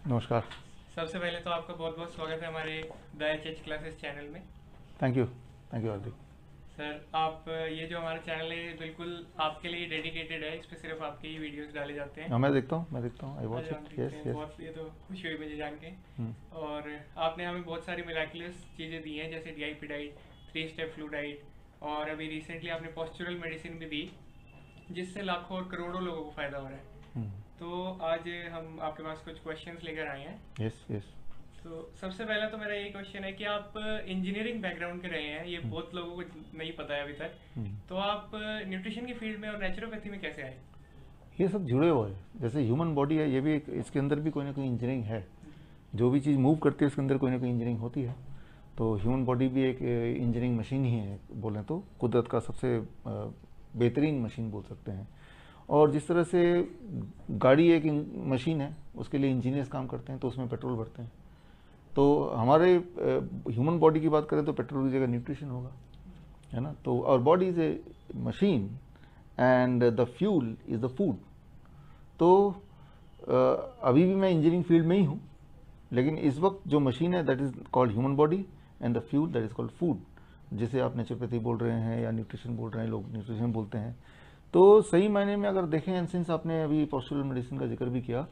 नमस्कार। सबसे पहले तो आपका बहुत बहुत स्वागत है हमारे द एच क्लासेस चैनल में। Thank you Hardik. सर आप ये जो हमारा चैनल है बिल्कुल आपके लिए डेडिकेटेड है, इस पे सिर्फ आपके ही वीडियोस डाले जाते हैं। हाँ, मैं देखता हूँ, आई वॉच आज हम इट। देखते यस हैं, यस। बहुत ये तो खुशी हुई मुझे जान के। और आपने हमें बहुत सारी मिराकुलस चीज़ें दी हैं, जैसे DIP diet, 3 step flu diet, और अभी रिसेंटली आपने पॉस्चरल मेडिसिन भी दी, जिससे लाखों और करोड़ों लोगों को फ़ायदा हो रहा है। तो आज हम आपके पास कुछ क्वेश्चंस लेकर आए हैं। Yes yes. तो सबसे पहला तो मेरा यही क्वेश्चन है कि आप इंजीनियरिंग बैकग्राउंड के रहे हैं, ये बहुत लोगों को नहीं पता है अभी तक। तो आप न्यूट्रिशन की फील्ड में और नेचुरोपैथी में कैसे आए? ये सब जुड़े हुए हैं। जैसे ह्यूमन बॉडी है, ये भी एक, इसके अंदर भी कोई ना कोई इंजीनियरिंग है। जी। जो भी चीज़ मूव करती है उसके अंदर कोई ना कोई इंजीनियरिंग होती है। तो ह्यूमन बॉडी भी एक इंजीनियरिंग मशीन ही है, बोलें तो कुदरत का सबसे बेहतरीन मशीन बोल सकते हैं। और जिस तरह से गाड़ी एक मशीन है, उसके लिए इंजीनियर्स काम करते हैं, तो उसमें पेट्रोल भरते हैं। तो हमारे ह्यूमन बॉडी की बात करें तो पेट्रोल की जगह न्यूट्रिशन होगा, है ना। तो और body is a machine and the fuel is the food. तो अभी भी मैं इंजीनियरिंग फील्ड में ही हूँ, लेकिन इस वक्त जो मशीन है that is called human body and the fuel that is called food, जिसे आप नेचुरोपैथी बोल रहे हैं या न्यूट्रिशन बोल रहे हैं, लोग न्यूट्रिशन बोलते हैं। तो सही मायने में अगर देखें, एंड सिंस आपने अभी पॉस्चरल मेडिसिन का जिक्र भी किया,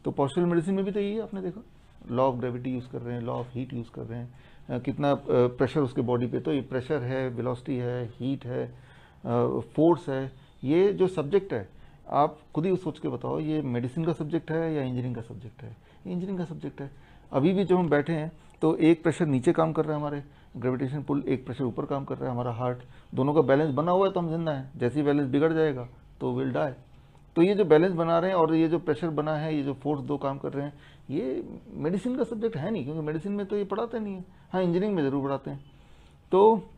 तो पॉस्चरल मेडिसिन में भी तो यही है, आपने देखा लॉ ऑफ ग्रेविटी यूज़ कर रहे हैं, लॉ ऑफ हीट यूज़ कर रहे हैं, कितना प्रेशर उसके बॉडी पे। तो ये प्रेशर है, वेलोसिटी है, हीट है, फोर्स है। ये जो सब्जेक्ट है, आप खुद ही सोच के बताओ, ये मेडिसिन का सब्जेक्ट है या इंजीनियरिंग का सब्जेक्ट है? ये इंजीनियरिंग का सब्जेक्ट है। अभी भी जो हम बैठे हैं, तो एक प्रेशर नीचे काम कर रहा है, हमारे ग्रेविटेशन पुल, एक प्रेशर ऊपर काम कर रहा है, हमारा हार्ट। दोनों का बैलेंस बना हुआ है तो हम जिंदा हैं। जैसे ही बैलेंस बिगड़ जाएगा तो विल डाई। तो ये जो बैलेंस बना रहे हैं और ये जो प्रेशर बना है, ये जो फोर्स दो काम कर रहे हैं, ये मेडिसिन का सब्जेक्ट है नहीं, क्योंकि मेडिसिन में तो ये पढ़ाते नहीं है। हाँ, इंजीनियरिंग में ज़रूर पढ़ाते हैं। तो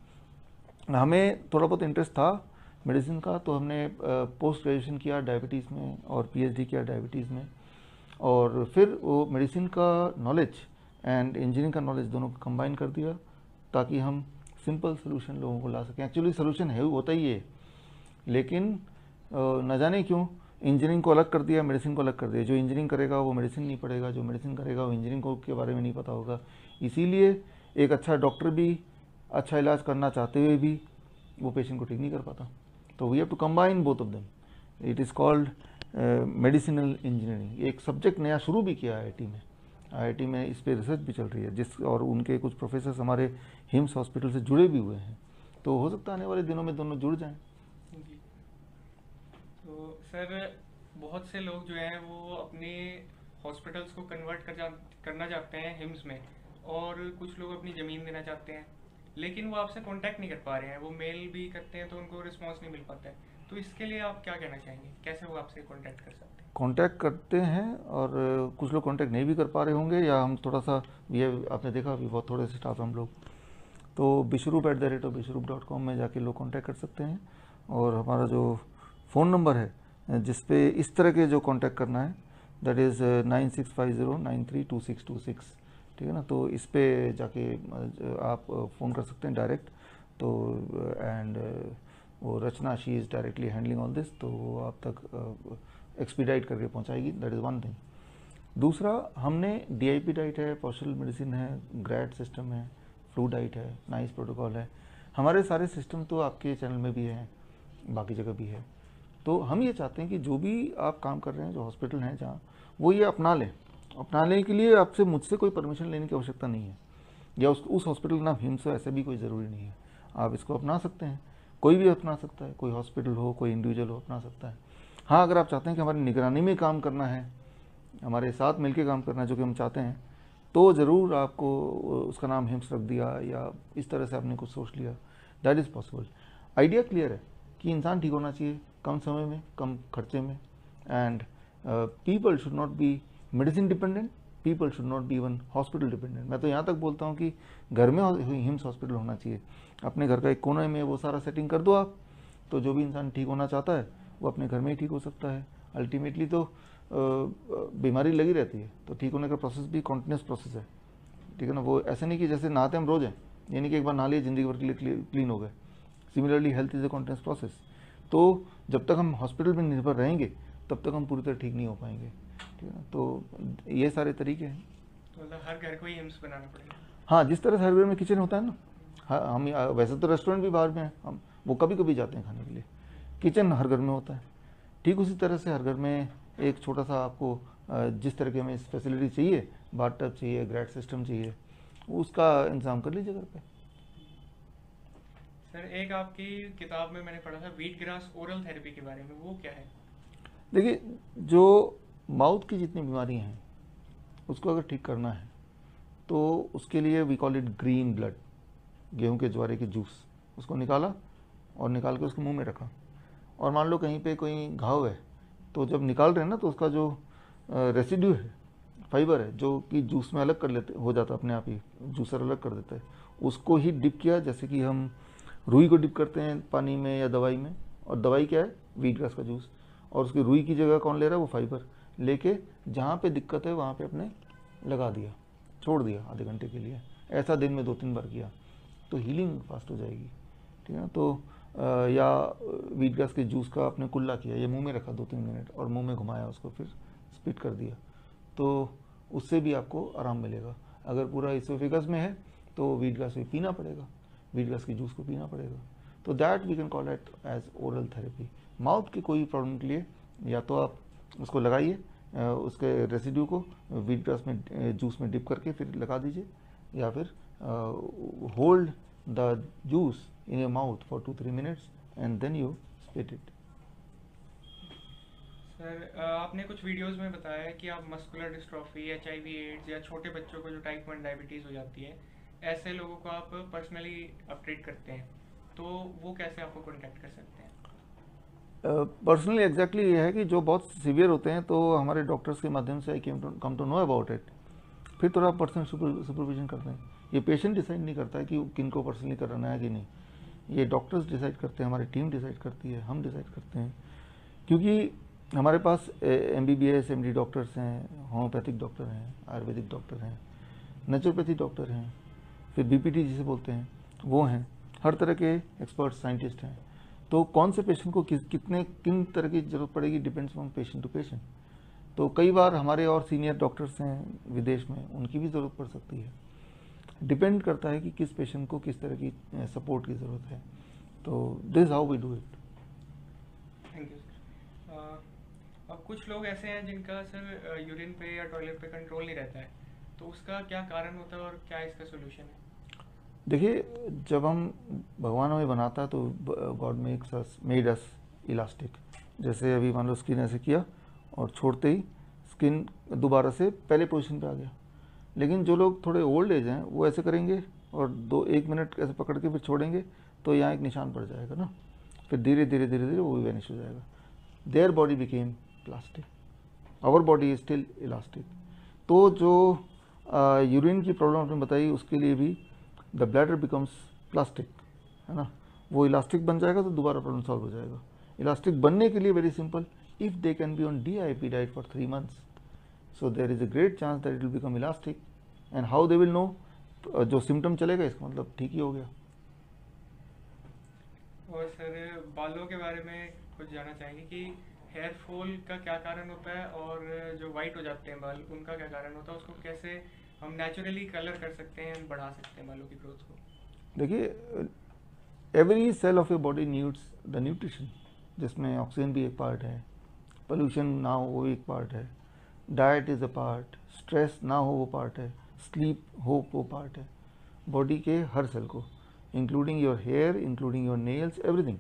हमें थोड़ा बहुत इंटरेस्ट था मेडिसिन का, तो हमने पोस्ट ग्रेजुएशन किया डायबिटीज़ में और पीएचडी किया डायबिटीज़ में। और फिर वो मेडिसिन का नॉलेज एंड इंजीनियरिंग का नॉलेज दोनों को कंबाइन कर दिया, ताकि हम सिंपल सोल्यूशन लोगों को ला सकें। एक्चुअली सोल्यूशन है, होता ही है, लेकिन न जाने क्यों इंजीनियरिंग को अलग कर दिया, मेडिसिन को अलग कर दिया। जो इंजीनियरिंग करेगा वो मेडिसिन नहीं पढ़ेगा, जो मेडिसिन करेगा वो इंजीनियरिंग को के बारे में नहीं पता होगा। इसीलिए एक अच्छा डॉक्टर भी अच्छा इलाज करना चाहते हुए भी वो पेशेंट को ठीक नहीं कर पाता। तो we have to combine both of them. It is called medicinal engineering. एक सब्जेक्ट नया शुरू भी किया आईआईटी में। आईआईटी में इस पर रिसर्च भी चल रही है, जिस और उनके कुछ प्रोफेसर हमारे हिम्स हॉस्पिटल से जुड़े भी हुए हैं। तो हो सकता है आने वाले दिनों में दोनों जुड़ जाएं। जी। तो सर, बहुत से लोग जो हैं वो अपने हॉस्पिटल्स को करना चाहते हैं हिम्स में, और कुछ लोग अपनी ज़मीन देना चाहते हैं, लेकिन वो आपसे कांटेक्ट नहीं कर पा रहे हैं। वो मेल भी करते हैं तो उनको रिस्पांस नहीं मिल पाता है। तो इसके लिए आप क्या कहना चाहेंगे, कैसे वो आपसे कांटेक्ट कर सकते हैं? कांटेक्ट करते हैं, और कुछ लोग कांटेक्ट नहीं भी कर पा रहे होंगे, या हम थोड़ा सा, ये आपने देखा अभी बहुत थोड़े से स्टाफ हम लोग, तो bishrup@bishrup.com में जाके लोग कांटेक्ट कर सकते हैं। और हमारा जो फ़ोन नंबर है जिस पे इस तरह के जो कांटेक्ट करना है, दैट इज़ 9650932626, ठीक है ना। तो इस पे जाके आप फ़ोन कर सकते हैं डायरेक्ट। तो एंड वो Rachna, she is directly handling all this, तो वो आप तक एक्सपीडाइट करके पहुंचाएगी। That is one thing. दूसरा, हमने डीआईपी डाइट है, पॉस्चरल मेडिसिन है, ग्रैड सिस्टम है, फ्लू डाइट है, नाइस प्रोटोकॉल है। हमारे सारे सिस्टम तो आपके चैनल में भी हैं, बाकी जगह भी है। तो हम ये चाहते हैं कि जो भी आप काम कर रहे हैं, जो हॉस्पिटल हैं जहाँ, वो ये अपना लें। अपनाने के लिए आपसे, मुझसे कोई परमिशन लेने की आवश्यकता नहीं है, या उस हॉस्पिटल का नाम हिम्स हो ऐसे भी कोई ज़रूरी नहीं है। आप इसको अपना सकते हैं, कोई भी अपना सकता है, कोई हॉस्पिटल हो, कोई इंडिविजुअल हो, अपना सकता है। हाँ, अगर आप चाहते हैं कि हमारी निगरानी में काम करना है, हमारे साथ मिलके काम करना है, जो कि हम चाहते हैं, तो ज़रूर आपको उसका नाम हिम्स रख दिया, या इस तरह से आपने कुछ सोच लिया, that is possible. Idea clear है कि इंसान ठीक होना चाहिए, कम समय में, कम खर्चे में, and people should not be medicine dependent, people should not be even hospital dependent. मैं तो यहाँ तक बोलता हूँ कि घर में हिम्स हॉस्पिटल होना चाहिए। अपने घर का एक कोने में वो सारा सेटिंग कर दो आप, तो जो भी इंसान ठीक होना चाहता है वो अपने घर में ही ठीक हो सकता है। अल्टीमेटली तो बीमारी लगी रहती है, तो ठीक होने का प्रोसेस भी कॉन्टिन्यूस प्रोसेस है, ठीक है ना। वो ऐसे नहीं कि जैसे नहाते हम रोज़ हैं, यानी कि एक बार नहा लिए ज़िंदगी भर के लिए क्लीन हो गए। Similarly health is a continuous process. तो जब तक हम हॉस्पिटल में निर्भर रहेंगे, तब तक हम पूरी तरह ठीक नहीं हो पाएंगे। ठीक है ना। तो ये सारे तरीके हैं। तो मतलब हर घर को ही हिम्स बनाना पड़ेगा। हाँ, जिस तरह से हर घर में किचन होता है ना, हाँ, हम वैसे तो रेस्टोरेंट भी बाहर में है, हम वो कभी कभी जाते हैं खाने के लिए, किचन हर घर में होता है। ठीक उसी तरह से हर घर में एक छोटा सा आपको जिस तरह की हमें फैसिलिटी चाहिए, बाथटब चाहिए, ग्रेट सिस्टम चाहिए, उसका इंतजाम कर लीजिए घर पे। सर एक आपकी किताब में मैंने पढ़ा था व्हीट ग्रास ओरल थेरेपी के बारे में, वो क्या है? देखिए, जो माउथ की जितनी बीमारियां हैं उसको अगर ठीक करना है तो उसके लिए we call it green blood, गेहूं के ज्वारे के जूस, उसको निकाला और निकाल के उसको मुंह में रखा, और मान लो कहीं पे कोई घाव है तो जब निकाल रहे हैं ना तो उसका जो रेसिड्यू है, फाइबर है, जो कि जूस में अलग कर लेते हो जाता है अपने आप ही, जूसर अलग कर देता है, उसको ही डिप किया, जैसे कि हम रुई को डिप करते हैं पानी में या दवाई में, और दवाई क्या है, व्हीट ग्रास का जूस, और उसकी रुई की जगह कौन ले रहा है, वो फाइबर लेके जहाँ पे दिक्कत है वहाँ पे अपने लगा दिया, छोड़ दिया आधे घंटे के लिए। ऐसा दिन में 2-3 बार किया तो हीलिंग फास्ट हो जाएगी। ठीक है ना। तो या व्हीट ग्रास के जूस का आपने कुल्ला किया, ये मुंह में रखा 2-3 मिनट और मुंह में घुमाया उसको, फिर स्पिट कर दिया, तो उससे भी आपको आराम मिलेगा। अगर पूरा इसोफेगस में है तो व्हीट ग्रास भी पीना पड़ेगा, व्हीट ग्रास के जूस को पीना पड़ेगा। तो that we can call it as oral therapy. Mouth की कोई प्रॉब्लम के लिए या तो आप उसको लगाइए, उसके रेसिड्यू को व्हीट ग्रास में जूस में डिप करके फिर लगा दीजिए, या फिर hold the juice in your mouth for 2-3 minutes and then you spit it. Sir आपने कुछ वीडियोस में बताया है कि आप मस्कुलर डिस्ट्रॉफी, HIV एड्स या छोटे बच्चों को जो टाइप 1 डायबिटीज़ हो जाती है, ऐसे लोगों को आप पर्सनली आप ट्रीट करते हैं, तो वो कैसे आपको कॉन्टैक्ट कर सकते हैं? पर्सनली एग्जैक्टली ये है कि जो बहुत सीवियर होते हैं तो हमारे डॉक्टर्स के माध्यम से I come to know about it, फिर थोड़ा पर्सनल सुपरविजन करते हैं। ये पेशेंट डिसाइड नहीं करता है कि किन को पर्सनली कराना है कि नहीं, ये डॉक्टर्स डिसाइड करते हैं, हमारी टीम डिसाइड करती है, हम डिसाइड करते हैं, क्योंकि हमारे पास MBBS MD डॉक्टर्स हैं, होम्योपैथिक डॉक्टर हैं, आयुर्वेदिक डॉक्टर हैं, नेचुरोपैथी डॉक्टर हैं, फिर BPT जिसे बोलते हैं वो हैं, हर तरह के एक्सपर्ट साइंटिस्ट हैं। तो कौन से पेशेंट को किन तरह की जरूरत पड़ेगी depends from patient to patient. तो कई बार हमारे और सीनियर डॉक्टर्स हैं विदेश में, उनकी भी ज़रूरत पड़ सकती है, डिपेंड करता है कि किस पेशेंट को किस तरह की सपोर्ट की ज़रूरत है। तो this is how we do it. Thank you sir. अब कुछ लोग ऐसे हैं जिनका सर यूरिन पे या टॉयलेट पे कंट्रोल नहीं रहता है, तो उसका क्या कारण होता है और क्या इसका सोल्यूशन है? देखिए, जब हम भगवान हमें बनाता है तो गॉड मेड अस इलास्टिक। जैसे अभी मान लो स्किन ऐसे किया और छोड़ते ही स्किन दोबारा से पहले पोजीशन पे आ गया, लेकिन जो लोग थोड़े ओल्ड एज हैं वो ऐसे करेंगे और 1 मिनट ऐसे पकड़ के फिर छोड़ेंगे तो यहाँ एक निशान पड़ जाएगा ना, फिर धीरे धीरे वो भी वैनिश हो जाएगा। Their body became plastic, our body is still elastic. तो जो यूरिन की प्रॉब्लम आपने बताई उसके लिए भी द ब्लैडर बिकम्स प्लास्टिक, है ना, वो इलास्टिक बन जाएगा तो दोबारा प्रॉब्लम सॉल्व हो जाएगा। इलास्टिक बनने के लिए very simple, if they can be on DIP diet for 3 months, so there is a great chance that it will become elastic, and how they will know, जो सिम्टम चलेगा इसका मतलब ठीक ही हो गया। और सर बालों के बारे में कुछ जानना चाहेंगे कि हेयर फॉल का क्या कारण होता है, और जो वाइट हो जाते हैं बाल उनका क्या कारण होता है, उसको कैसे हम नेचुरली कलर कर सकते हैं, बढ़ा सकते हैं बालों की ग्रोथ को? देखिए, every cell of a body needs the nutrition, जिसमें ऑक्सीजन भी एक पार्ट है, पोल्यूशन ना हो वो एक पार्ट है, diet is a part, stress ना हो वो पार्ट है, स्लीप हो वो पार्ट है। बॉडी के हर सेल को, including your hair, including your nails, everything.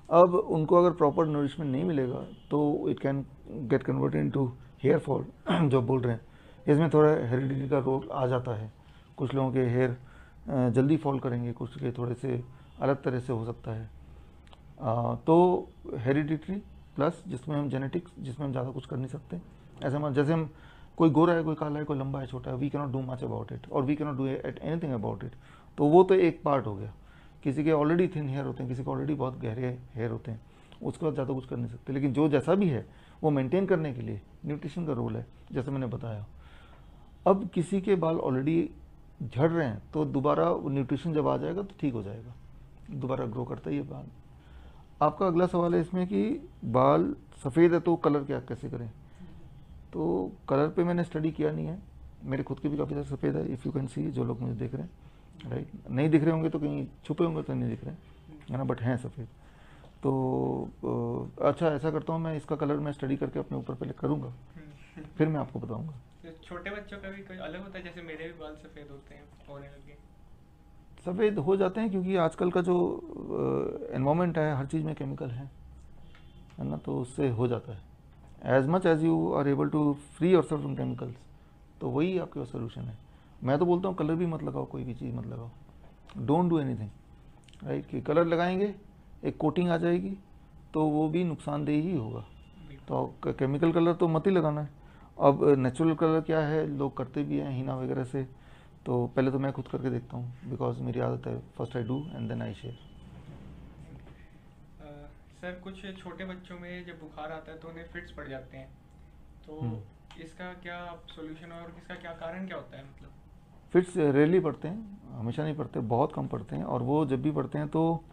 अब उनको अगर प्रॉपर नरिशमेंट नहीं मिलेगा तो it can get converted into hair fall जो बोल रहे हैं। इसमें थोड़ा हेरिडिटी का रोल आ जाता है, कुछ लोगों के हेयर जल्दी फॉल करेंगे, कुछ के थोड़े से अलग तरह से हो सकता है। तो हेरिडिटी प्लस जिसमें हम जेनेटिक्स, जिसमें हम ज़्यादा कुछ कर नहीं सकते। ऐसे में जैसे हम कोई गोरा है, कोई काला है, कोई लंबा है, छोटा है, we cannot do much about it, और we cannot do anything about it. तो वो तो एक पार्ट हो गया। किसी के ऑलरेडी थिन हेयर होते हैं, किसी के ऑलरेडी बहुत गहरे हेयर होते हैं, उसके बाद ज़्यादा कुछ कर नहीं सकते। लेकिन जो जैसा भी है वो मेंटेन करने के लिए न्यूट्रिशन का रोल है, जैसे मैंने बताया। अब किसी के बाल ऑलरेडी झड़ रहे हैं तो दोबारा न्यूट्रिशन जब आ जाएगा तो ठीक हो जाएगा, दोबारा ग्रो करता ही है बाल। आपका अगला सवाल है इसमें कि बाल सफ़ेद है तो कलर क्या कैसे करें। तो कलर पे मैंने स्टडी किया नहीं है, मेरे खुद के भी काफ़ी ज़्यादा सफ़ेद है, इफ़ यू कैन सी, जो लोग मुझे देख रहे हैं, राइट, नहीं दिख रहे होंगे तो कहीं छुपे होंगे तो नहीं दिख रहे है ना, बट हैं सफ़ेद। तो अच्छा ऐसा करता हूँ मैं, इसका कलर मैं स्टडी करके अपने ऊपर पहले करूँगा, फिर मैं आपको बताऊँगा। तो छोटे बच्चों का भी कोई अलग होता है, जैसे मेरे भी बाल सफ़ेद होते हैं होने लगे? सफ़ेद हो जाते हैं क्योंकि आजकल का जो एनवायरनमेंट है, हर चीज़ में केमिकल है ना, तो उससे हो जाता है। As much as you are able to free yourself from chemicals, तो वही आपके पास सोल्यूशन है। मैं तो बोलता हूँ कलर भी मत लगाओ, कोई भी चीज़ मत लगाओ, डोंट डू एनीथिंग, राइट, कि कलर लगाएंगे एक कोटिंग आ जाएगी तो वो भी नुकसानदेह ही होगा। तो केमिकल कलर तो मत ही लगाना है। अब नेचुरल कलर क्या है, लोग करते भी हैं हीना वगैरह से, तो पहले तो मैं खुद करके देखता हूँ, बिकॉज मेरी आदत है, first I do and then I share. Sir कुछ छोटे बच्चों में जब बुखार आता है तो उन्हें फिट्स पड़ जाते हैं, तो इसका क्या सॉल्यूशन है और इसका क्या कारण क्या होता है? मतलब फिट्स रेयरली पड़ते हैं, हमेशा नहीं पड़ते, बहुत कम पड़ते हैं, और वो जब भी पड़ते हैं तो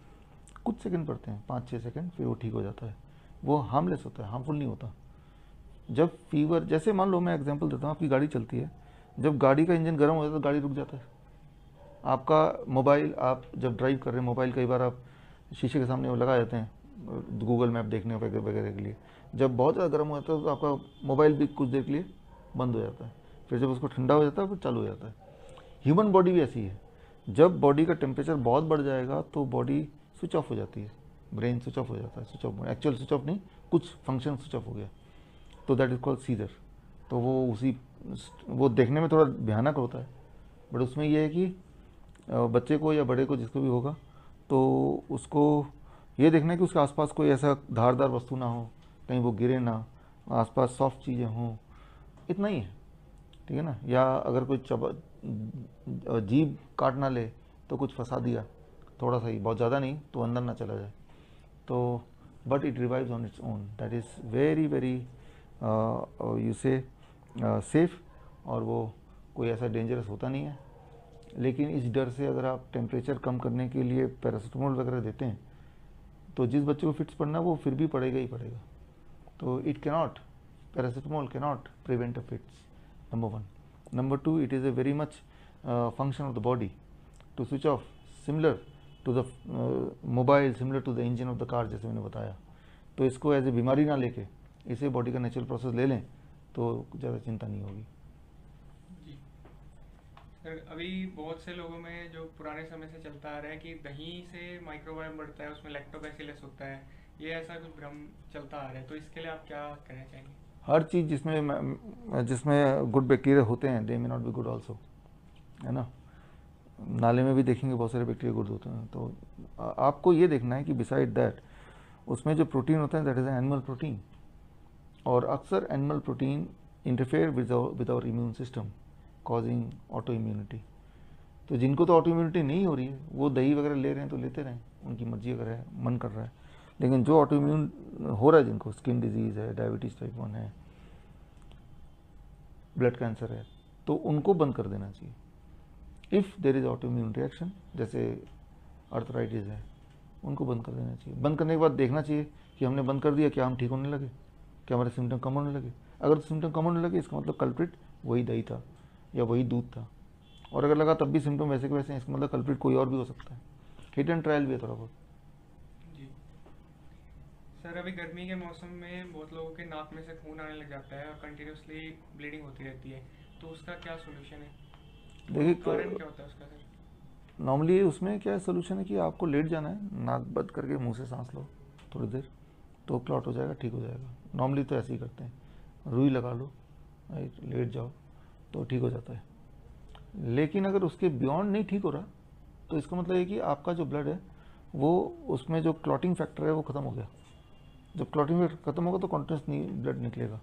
कुछ सेकंड पड़ते हैं, 5-6 सेकंड, फिर वो ठीक हो जाता है। वो हार्मलेस होता है, हार्मफुल नहीं होता। जब फीवर, जैसे मान लो मैं एग्जांपल देता हूँ, आपकी गाड़ी चलती है, जब गाड़ी का इंजन गर्म हो जाता है तो गाड़ी रुक जाता है। आपका मोबाइल, आप जब ड्राइव कर रहे हैं, मोबाइल कई बार आप शीशे के सामने वो लगा देते हैं गूगल मैप देखने वगैरह वगैरह के लिए, जब बहुत ज़्यादा गर्म हो जाता है तो आपका मोबाइल भी कुछ देर के लिए बंद हो जाता है, फिर जब उसको ठंडा हो जाता है फिर चालू हो जाता है। ह्यूमन बॉडी भी ऐसी है, जब बॉडी का टेम्परेचर बहुत बढ़ जाएगा तो बॉडी स्विच ऑफ हो जाती है, ब्रेन स्विच ऑफ हो जाता है, switch off, actual switch off नहीं, कुछ फंक्शन स्विच ऑफ हो गया, तो दैट इज़ कॉल्ड सीजर। तो वो देखने में थोड़ा भयानक होता है, बट उसमें यह है कि बच्चे को या बड़े को जिसको भी होगा तो उसको ये देखना है कि उसके आसपास कोई ऐसा धारदार वस्तु ना हो, कहीं वो गिरे ना, आसपास सॉफ्ट चीज़ें हों, इतना ही है, ठीक है ना। या अगर कोई जीभ काट ना ले तो कुछ फंसा दिया, थोड़ा सा ही, बहुत ज़्यादा नहीं, तो अंदर ना चला जाए, तो but it revives on its own, that is very very you से सेफ, और वो कोई ऐसा डेंजरस होता नहीं है। लेकिन इस डर से अगर आप टेम्परेचर कम करने के लिए पैरासीटामोल वगैरह देते हैं तो जिस बच्चे को फिट्स पड़ना वो फिर भी पड़ेगा ही पड़ेगा। तो it cannot, paracetamol cannot prevent a fits, number 1। Number 2, it is a very much function of the body to switch off, similar to the mobile, similar to the engine of the car, जैसे मैंने बताया। तो इसको as a बीमारी ना लेके इसे body का नेचुरल प्रोसेस ले लें तो ज़्यादा चिंता नहीं होगी। जी सर, अभी बहुत से लोगों में जो पुराने समय से चलता आ रहा है कि दही से माइक्रोबायोम बढ़ता है, उसमें लैक्टोबैसिलस होता है, ये ऐसा कुछ भ्रम चलता आ रहा है, तो इसके लिए आप क्या कहना चाहेंगे? हर चीज़ जिसमें गुड बैक्टीरिया होते हैं, they may not be good also, है ना। नाले में भी देखेंगे बहुत सारे बैक्टीरिया गुड होते हैं, तो आपको ये देखना है कि बिसाइड दैट उसमें जो प्रोटीन होता है दैट इज़ एनिमल प्रोटीन, और अक्सर animal protein interfere with our immune system causing autoimmunity. तो जिनको तो ऑटो इम्यूनिटी नहीं हो रही है वो दही वगैरह ले रहे हैं तो लेते रहें, उनकी मर्जी अगर है, मन कर रहा है। लेकिन जो ऑटो इम्यून हो रहा है, जिनको स्किन डिजीज़ है, डायबिटीज़ टाइप 1 है, ब्लड कैंसर है, तो उनको बंद कर देना चाहिए। If there is auto immune reaction, जैसे अर्थराइटिस है, उनको बंद कर देना चाहिए। बंद करने के बाद देखना चाहिए कि हमने बंद कर दिया, क्या हम ठीक होने लगे, क्या हमारे सिम्टम कम होने लगे। अगर सिम्टम कम होने लगे इसका मतलब कल्प्रिट वही दही था या वही दूध था, और अगर लगा तब भी सिम्टम वैसे के वैसे हैं, इसका मतलब कल्प्रिट कोई और भी हो सकता है। हिट एंड ट्रायल भी है थोड़ा बहुत। जी सर, अभी गर्मी के मौसम में बहुत लोगों के नाक में से खून आने लग जाता है और कंटिन्यूसली ब्लीडिंग होती रहती है, तो उसका क्या सोल्यूशन है? देखिए कारण क्या होता है उसका सर? नॉर्मली उसमें क्या सोल्यूशन है कि आपको लेट जाना है, नाक बंद करके मुंह से सांस लो थोड़ी देर, तो क्लॉट हो जाएगा, ठीक हो जाएगा। नॉर्मली तो ऐसे ही करते हैं, रुई लगा लो, राइट, लेट जाओ तो ठीक हो जाता है। लेकिन अगर उसके बियॉन्ड नहीं ठीक हो रहा तो इसका मतलब है कि आपका जो ब्लड है वो, उसमें जो क्लॉटिंग फैक्टर है वो ख़त्म हो गया। जब क्लॉटिंग फैक्टर ख़त्म होगा तो कॉन्टिन्यूस नहीं ब्लड निकलेगा,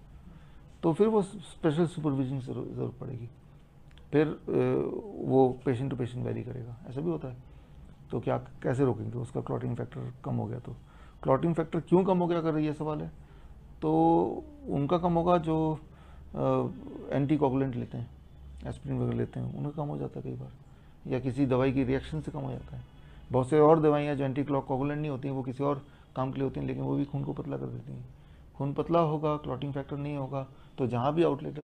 तो फिर वो स्पेशल सुपरविजन की ज़रूरत पड़ेगी, फिर वो पेशेंट टू पेशेंट वेरी करेगा, ऐसा भी होता है। तो क्या कैसे रोकेंगे, उसका क्लॉटिंग फैक्टर कम हो गया तो। क्लॉटिंग फैक्टर क्यों कम हो गया अगर ये सवाल है, तो उनका कम होगा जो एंटी कोगुलेंट लेते हैं, एस्पिरिन वगैरह लेते हैं, उनका कम हो जाता है कई बार, या किसी दवाई की रिएक्शन से कम हो जाता है। बहुत से और दवाइयाँ जो एंटी कोगुलेंट नहीं होती हैं, वो किसी और काम के लिए होती हैं, लेकिन वो भी खून को पतला कर देती हैं। खून पतला होगा, क्लॉटिंग फैक्टर नहीं होगा, तो जहाँ भी आउटलेट